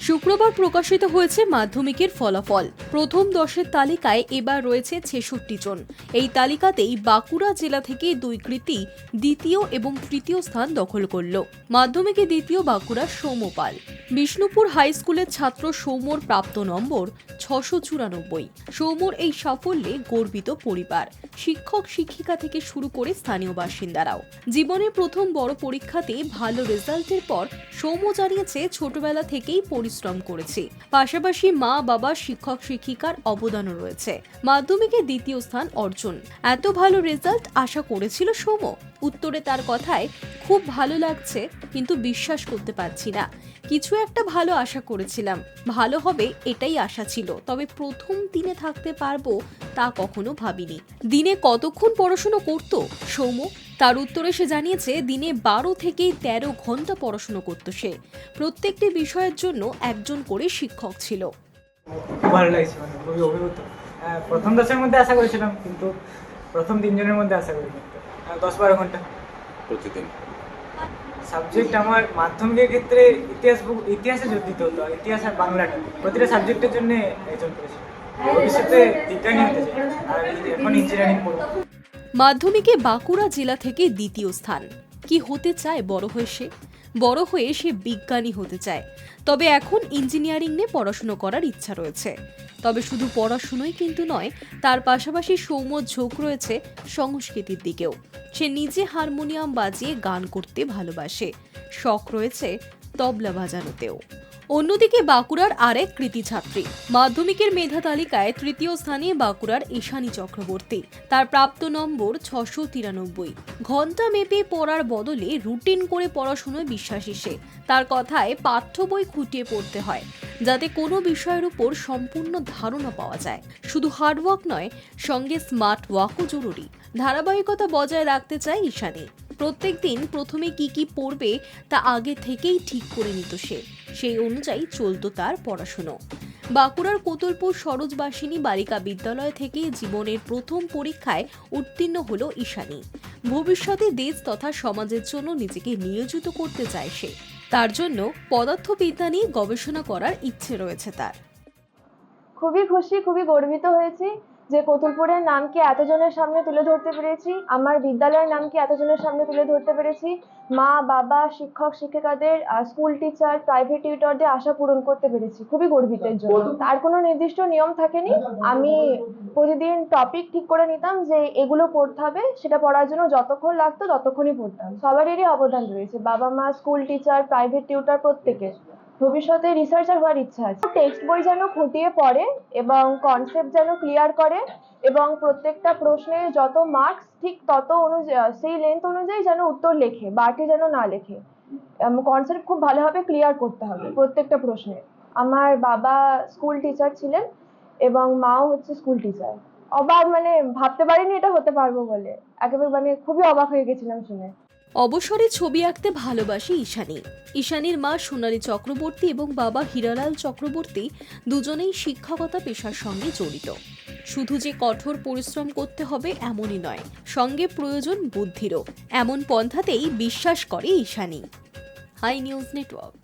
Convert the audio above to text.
শুক্রবার প্রকাশিত হয়েছে মাধ্যমিকের ফলাফল। প্রথম 10-এর তালিকায় এবার রয়েছে 66 জন। এই তালিকাতেই বাঁকুড়া জেলা থেকে দুই কৃতী দ্বিতীয় এবং তৃতীয় স্থান দখল করল। মাধ্যমিকে দ্বিতীয় বাঁকুড়ার সৌম্য পাল। বিষ্ণুপুর হাই স্কুলের ছাত্র সৌম্যর প্রাপ্ত নম্বর 694। সৌম্যর এই সাফল্যে গর্বিত পরিবার, শিক্ষক শিক্ষিকা থেকে শুরু করে স্থানীয় বাসিন্দারাও। জীবনের প্রথম বড় পরীক্ষাতে ভালো রেজাল্টের পর সৌম্য জানিয়েছে ছোটবেলা থেকেই পরিশ্রম করেছে, পাশাপাশি মা বাবা শিক্ষক শিক্ষিকার অবদানও রয়েছে। মাধ্যমিকে দ্বিতীয় স্থান অর্জন। এত ভালো রেজাল্ট আশা করেছিল সৌম্য? উত্তরে তার কথায়, খুব ভালো লাগছে, কিন্তু বিশ্বাস করতে পারছি না। কিছু একটা ভালো আশা করেছিলাম, ভালো হবে এটাই আশা ছিল, তবে প্রথম দিনে থাকতে পারবো তা কখনো ভাবিনি। দিনে কতক্ষণ পড়াশোনা করতো সৌম্য? তার উত্তরে সে জানিয়েছে, দিনে 12 থেকে 13 ঘন্টা পড়াশোনা করত সে। প্রত্যেকটি বিষয়ের জন্য একজন করে শিক্ষক ছিল। ভালো লাগছে, খুবই অভিভূত। প্রথম 10-এর মধ্যে আশা করেছিলাম, কিন্তু প্রথম 3 জনের মধ্যে আশা করিনি। 10-12 ঘন্টা প্রতিদিন। সাবজেক্ট আমার মাধ্যমিকের ক্ষেত্রে ইতিহাসে যোগ দিতে হতো, ইতিহাস আর বাংলাটা প্রতিটা সাবজেক্টের জন্য একজন করেছিলাম। ভবিষ্যতে বিজ্ঞানী হতে চাই, আর এখন ইঞ্জিনিয়ারিং পড়ব। মাধ্যমিকে বাঁকুড়া জেলা থেকে দ্বিতীয় স্থান। কি হতে চায় বড় হয়ে সে? বড় হয়ে সে বিজ্ঞানী হতে চায়, তবে এখন ইঞ্জিনিয়ারিং নিয়ে পড়াশুনো করার ইচ্ছা রয়েছে। তবে শুধু পড়াশুনোই কিন্তু নয়, তার পাশাপাশি সৌম্য ঝোঁক রয়েছে সংস্কৃতির দিকেও। সে নিজে হারমোনিয়াম বাজিয়ে গান করতে ভালোবাসে, শখ রয়েছে তবলা বাজানোতেও। অন্যদিকে বাঁকুড়ার আরেক কৃতী ছাত্রী। মাধ্যমিকের মেধা তালিকায় তৃতীয় স্থানে বাঁকুড়ার ঈশানী চক্রবর্তী। তার প্রাপ্ত নম্বর 693। ঘন্টা মেপে পড়ার বদলে রুটিন করে পড়াশোনায় বিশ্বাসী সে। তার কথায়, পাঠ্য বই খুঁটিয়ে পড়তে হয়, যাতে কোনো বিষয়ের উপর সম্পূর্ণ ধারণা পাওয়া যায়। শুধু হার্ডওয়ার্ক নয়, সঙ্গে স্মার্ট ওয়ার্কও জরুরি। ধারাবাহিকতা বজায় রাখতে চায় ঈশানী। প্রত্যেক দিন প্রথমে কি পড়বে তা আগে থেকেই ঠিক করে নিত সে। সেই অনুযায়ী চলত তার পড়াশুনো। বাঁকুড়ার কোতুলপুর সরোজবাসিনী বালিকা বিদ্যালয় থেকে জীবনের প্রথম পরীক্ষায় উত্তীর্ণ হল ঈশানী। ভবিষ্যতে দেশ তথা সমাজের জন্য নিজেকে নিয়োজিত করতে চায় সে। তার জন্য পদার্থবিদ্যা নিয়ে গবেষণা করার ইচ্ছে রয়েছে তার। খুবই খুশি, খুবই গর্বিত হয়েছি যে কোতুলপুরের নামকে এতজনের সামনে তুলে ধরতে পেরেছি, আমার বিদ্যালয়ের নামকে এতজনের সামনে তুলে ধরতে পেরেছি। মা বাবা শিক্ষক শিক্ষিকাদের, স্কুল টিচার, প্রাইভেট টিউটরদের আশা পূরণ করতে পেরেছি, খুবই গর্বিতের জন্য। তার কোনো নির্দিষ্ট নিয়ম থাকেনি, আমি প্রতিদিন টপিক ঠিক করে নিতাম যে এগুলো পড়তে হবে, সেটা পড়ার জন্য যতক্ষণ লাগতো ততক্ষণই পড়তাম। সবারই অবদান রয়েছে, বাবা মা, স্কুল টিচার, প্রাইভেট টিউটর, প্রত্যেকের। ভবিষ্যতে রিসার্চার হওয়ার ইচ্ছা আছে। টেক্সট বই যেন খুঁটিয়ে পড়ে এবং কনসেপ্ট যেন ক্লিয়ার করে, এবং প্রত্যেকটা প্রশ্নে যত মার্কস ঠিক তত অনুযায়ী সেই লেন্থ অনুযায়ী যেন উত্তর লেখে, বাড়তি যেন না লেখে। কনসেপ্ট খুব ভালোভাবে ক্লিয়ার করতে হবে প্রত্যেকটা প্রশ্নে। আমার বাবা স্কুল টিচার ছিলেন এবং মাও হচ্ছে স্কুল টিচার। অবাক, ভাবতে পারিনি এটা হতে পারবো বলে, একেবারে খুবই অবাক হয়ে গেছিলাম শুনে। অবসরে ছবি আঁকতে ভালোবাসে ঈশানী। ঈশানীর মা সোনালী চক্রবর্তী এবং বাবা হীরালাল চক্রবর্তী দুজনেই শিক্ষকতা পেশার সঙ্গে জড়িত। শুধু যে কঠোর পরিশ্রম করতে হবে এমনই নয়, সঙ্গে প্রয়োজন বুদ্ধিরও। এমন পন্থাতেই বিশ্বাস করে ঈশানী। High news network.